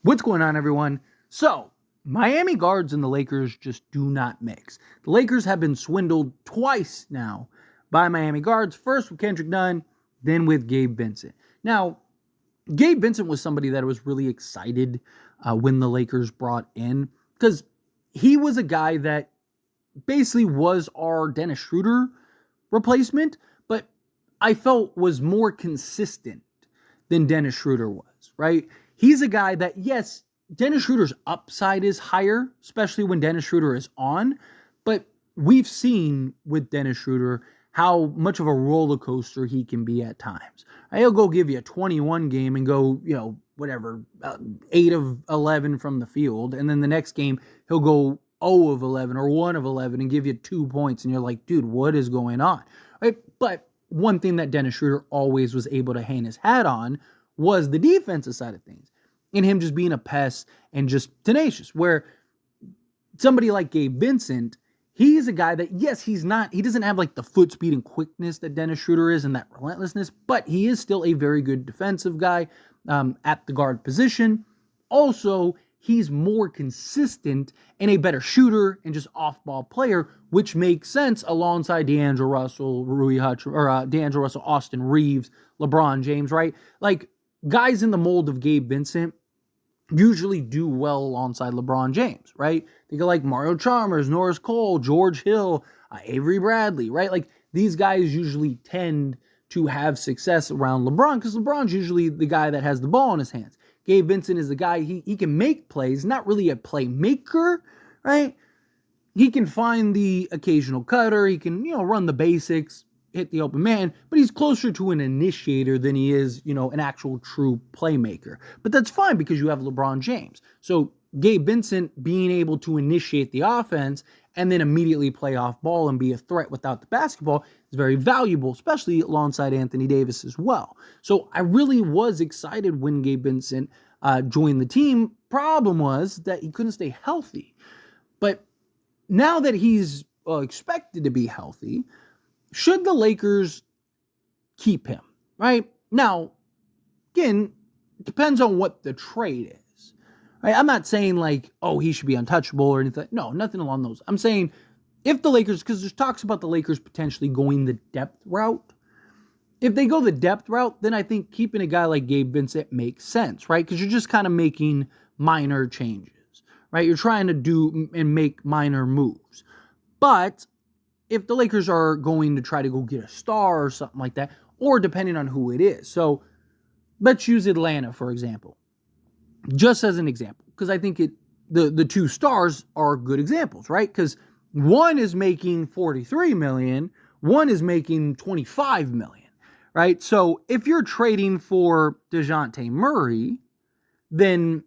What's going on, everyone? So, Miami guards and the Lakers just do not mix. The Lakers have been swindled twice now by Miami guards. First with Kendrick Nunn, then with Gabe Vincent. Now, Gabe Vincent was somebody that I was really excited when the Lakers brought in because he was a guy that basically was our Dennis Schroeder replacement, but I felt was more consistent than Dennis Schroeder was, right? He's a guy that, yes, Dennis Schroeder's upside is higher, especially when Dennis Schroeder is on, but we've seen with Dennis Schroeder how much of a roller coaster he can be at times. He'll go give you a 21 game and go, 8 of 11 from the field, and then the next game he'll go 0 of 11 or 1 of 11 and give you 2 points, and you're like, dude, what is going on? Right? But one thing that Dennis Schroeder always was able to hang his hat on was the defensive side of things, and him just being a pest and just tenacious, where somebody like Gabe Vincent, he's a guy that, yes, he doesn't have like the foot speed and quickness that Dennis Schroeder is and that relentlessness, but he is still a very good defensive guy at the guard position. Also, he's more consistent and a better shooter and just off-ball player, which makes sense alongside D'Angelo Russell, D'Angelo Russell, Austin Reeves, LeBron James, right? Like, guys in the mold of Gabe Vincent usually do well alongside LeBron James, right? Think of like Mario Chalmers, Norris Cole, George Hill, Avery Bradley, right? Like, these guys usually tend to have success around LeBron because LeBron's usually the guy that has the ball in his hands. Gabe Vincent is the guy, he can make plays, not really a playmaker, right? He can find the occasional cutter, he can, run the basics, hit the open man, but he's closer to an initiator than he is, an actual true playmaker. But that's fine because you have LeBron James. So Gabe Vincent being able to initiate the offense and then immediately play off ball and be a threat without the basketball is very valuable, especially alongside Anthony Davis as well. So I really was excited when Gabe Vincent joined the team. Problem was that he couldn't stay healthy. But now that he's expected to be healthy, should the Lakers keep him, right? Now, again, it depends on what the trade is. Right? I'm not saying like, oh, he should be untouchable or anything. No, nothing along those. I'm saying if the Lakers, because there's talks about the Lakers potentially going the depth route. If they go the depth route, then I think keeping a guy like Gabe Vincent makes sense, right? Because you're just kind of making minor changes, right? You're trying to do and make minor moves. But if the Lakers are going to try to go get a star or something like that, or depending on who it is. So let's use Atlanta, for example, just as an example, because I think the two stars are good examples, right? Because one is making $43 million, one is making $25 million, right? So if you're trading for DeJounte Murray, then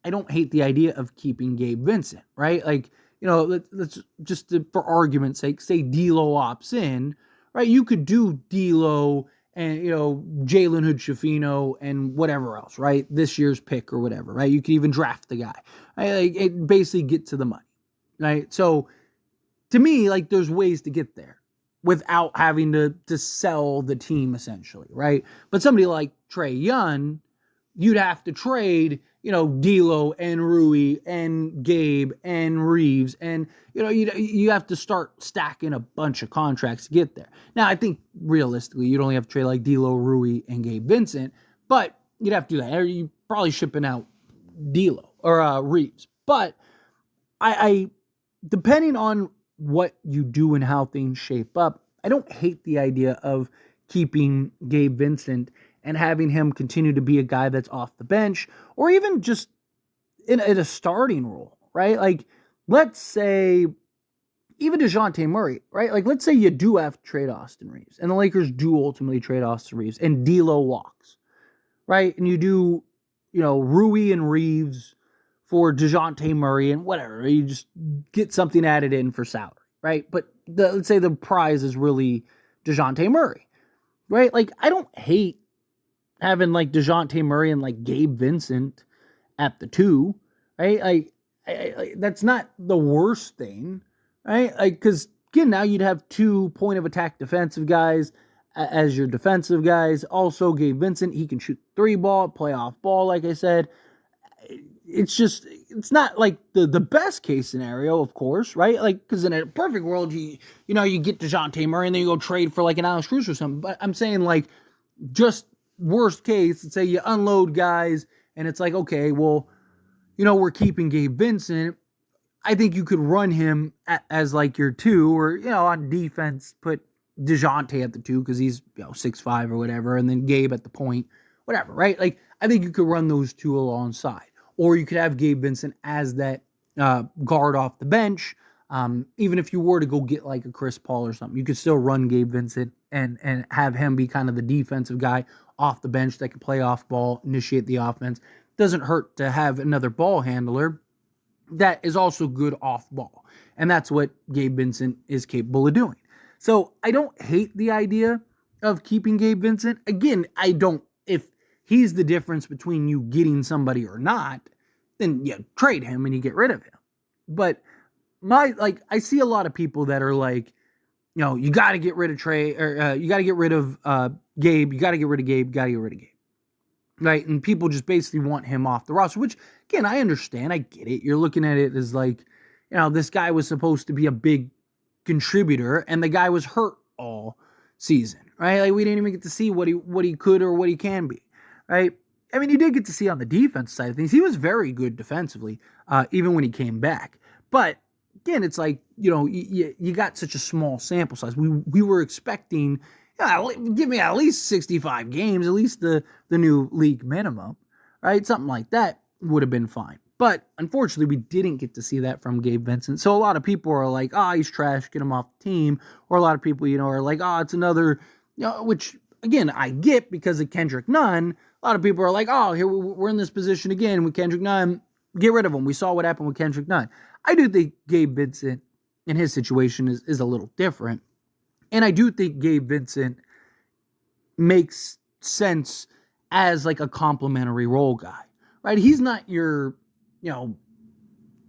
I don't hate the idea of keeping Gabe Vincent, right? Like, let's just for argument's sake, say D'Lo opts in, right? You could do D'Lo and, Jalen Hood-Schifino and whatever else, right? This year's pick or whatever, right? You could even draft the guy. Right? Like, it basically get to the money, right? So to me, like, there's ways to get there without having to sell the team essentially, right? But somebody like Trae Young, you'd have to trade, D'Lo and Rui and Gabe and Reeves. And, you have to start stacking a bunch of contracts to get there. Now, I think realistically, you'd only have to trade like D'Lo, Rui, and Gabe Vincent, but you'd have to do that. Or you probably shipping out D'Lo or Reeves. But I depending on what you do and how things shape up, I don't hate the idea of keeping Gabe Vincent and having him continue to be a guy that's off the bench or even just in a starting role, right? Like, let's say even DeJounte Murray, right? Like, let's say you do have to trade Austin Reeves and the Lakers do ultimately trade Austin Reeves and D'Lo walks, right? And you do, Rui and Reeves for DeJounte Murray and whatever. You just get something added in for salary, right? But let's say the prize is really DeJounte Murray, right? Like, I don't hate having like DeJounte Murray and like Gabe Vincent at the two, right? Like, that's not the worst thing, right? Like, because again, now you'd have 2 point of attack defensive guys as your defensive guys. Also, Gabe Vincent, he can shoot 3 ball, play off ball, like I said. it's not like the best case scenario, of course, right? Like, because in a perfect world, you get DeJounte Murray and then you go trade for like an Alex Cruz or something. But I'm saying, like, just worst case, let's say you unload guys and it's like, okay, well, we're keeping Gabe Vincent. I think you could run him as like your 2, or, on defense, put DeJounte at the 2 because he's 6'5" or whatever, and then Gabe at the point, whatever, right? Like, I think you could run those 2 alongside. Or you could have Gabe Vincent as that guard off the bench. Even if you were to go get like a Chris Paul or something, you could still run Gabe Vincent and have him be kind of the defensive guy off the bench that can play off ball, initiate the offense. Doesn't hurt to have another ball handler that is also good off ball. And that's what Gabe Vincent is capable of doing. So I don't hate the idea of keeping Gabe Vincent. Again, if he's the difference between you getting somebody or not, then you trade him and you get rid of him. But I see a lot of people that are like, you got to get rid of Trey, or you got to get rid of Gabe. You got to get rid of Gabe. Got to get rid of Gabe. Right? And people just basically want him off the roster, which, again, I understand. I get it. You're looking at it as like, this guy was supposed to be a big contributor, and the guy was hurt all season, right? Like, we didn't even get to see what he could or what he can be, right? I mean, you did get to see on the defense side of things. He was very good defensively, even when he came back. But again, it's like, you got such a small sample size. We were expecting, give me at least 65 games, at least the new league minimum, right? Something like that would have been fine. But unfortunately, we didn't get to see that from Gabe Vincent. So a lot of people are like, he's trash, get him off the team. Or a lot of people, are like, it's another, which, again, I get because of Kendrick Nunn. A lot of people are like, here we're in this position again with Kendrick Nunn. Get rid of him. We saw what happened with Kendrick Nunn. I do think Gabe Vincent in his situation is a little different. And I do think Gabe Vincent makes sense as like a complimentary role guy, right? He's not your,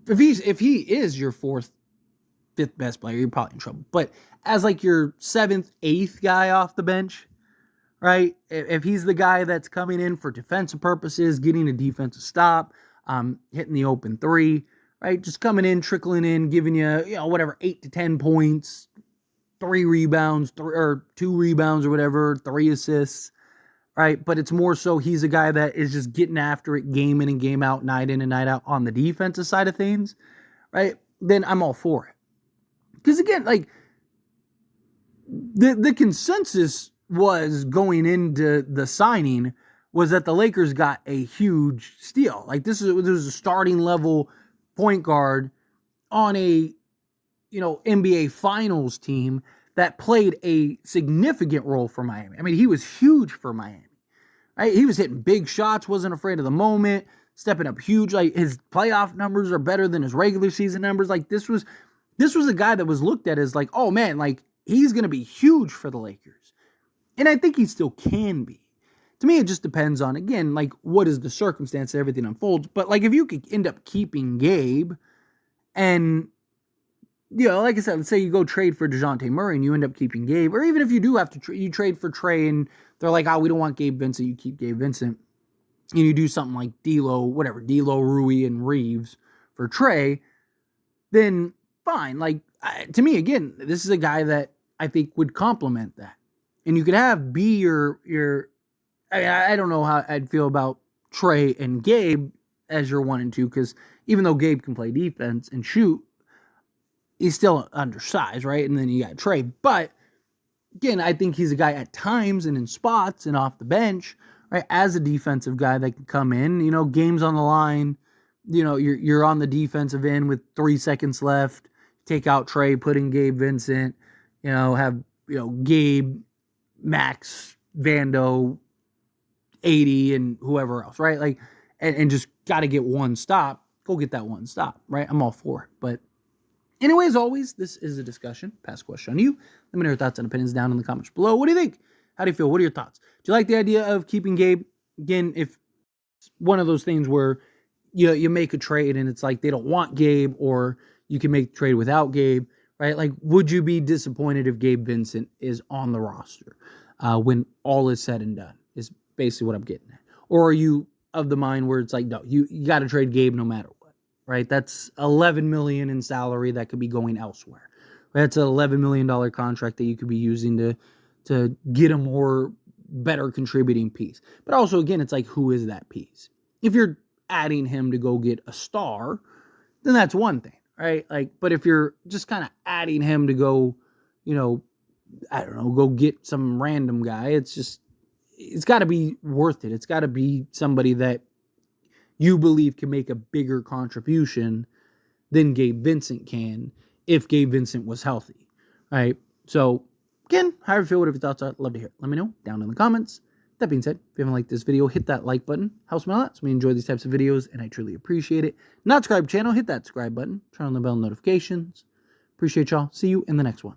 if he is your 4th, 5th best player, you're probably in trouble. But as like your 7th, 8th guy off the bench, right? If he's the guy that's coming in for defensive purposes, getting a defensive stop, hitting the open 3, right? Just coming in, trickling in, giving you, whatever, 8 to 10 points, 3 rebounds, 2 rebounds or whatever, 3 assists, right? But it's more so he's a guy that is just getting after it game in and game out, night in and night out on the defensive side of things, right? Then I'm all for it. Because again, like, the consensus was going into the signing was that the Lakers got a huge steal. Like, this was a starting level point guard on a, NBA Finals team that played a significant role for Miami. I mean, he was huge for Miami, right? He was hitting big shots, wasn't afraid of the moment, stepping up huge. Like, his playoff numbers are better than his regular season numbers. Like, this was a guy that was looked at as like, oh man, like, he's going to be huge for the Lakers. And I think he still can be. To me, it just depends on, again, like, what is the circumstance that everything unfolds. But, like, if you could end up keeping Gabe and, like I said, let's say you go trade for DeJounte Murray and you end up keeping Gabe, or even if you do have to you trade for Trey and they're like, we don't want Gabe Vincent, you keep Gabe Vincent, and you do something like D'Lo, Rui, and Reeves for Trey, then fine. Like, to me, again, this is a guy that I think would complement that. And you could have be your I don't know how I'd feel about Trey and Gabe as your 1 and 2, because even though Gabe can play defense and shoot, he's still undersized, right? And then you got Trey. But again, I think he's a guy at times and in spots and off the bench, right, as a defensive guy that can come in, games on the line, you're on the defensive end with 3 seconds left, take out Trey, put in Gabe Vincent, have, Gabe, Max, Vando, 80, and whoever else, right? Like, and just got to get one stop. Go get that one stop, right? I'm all for it. But anyway, as always, this is a discussion. Pass question on you. Let me know your thoughts and opinions down in the comments below. What do you think? How do you feel? What are your thoughts? Do you like the idea of keeping Gabe? Again, if it's one of those things where you make a trade and it's like they don't want Gabe, or you can make the trade without Gabe, right? Like, would you be disappointed if Gabe Vincent is on the roster when all is said and done? Is basically what I'm getting at. Or are you of the mind where it's like, no, you got to trade Gabe no matter what, right? That's $11 million in salary that could be going elsewhere. That's an $11 million contract that you could be using to get a more better contributing piece. But also, again, it's like, who is that piece? If you're adding him to go get a star, then that's one thing, right? Like, but if you're just kind of adding him to go, I don't know, go get some random guy, it's got to be worth it. It's got to be somebody that you believe can make a bigger contribution than Gabe Vincent can if Gabe Vincent was healthy, right? So, again, however you feel, whatever your thoughts are, I'd love to hear it. Let me know down in the comments. That being said, if you haven't liked this video, hit that like button. Helps me a lot. So we enjoy these types of videos, and I truly appreciate it. Not subscribe channel, hit that subscribe button. Turn on the bell notifications. Appreciate y'all. See you in the next one.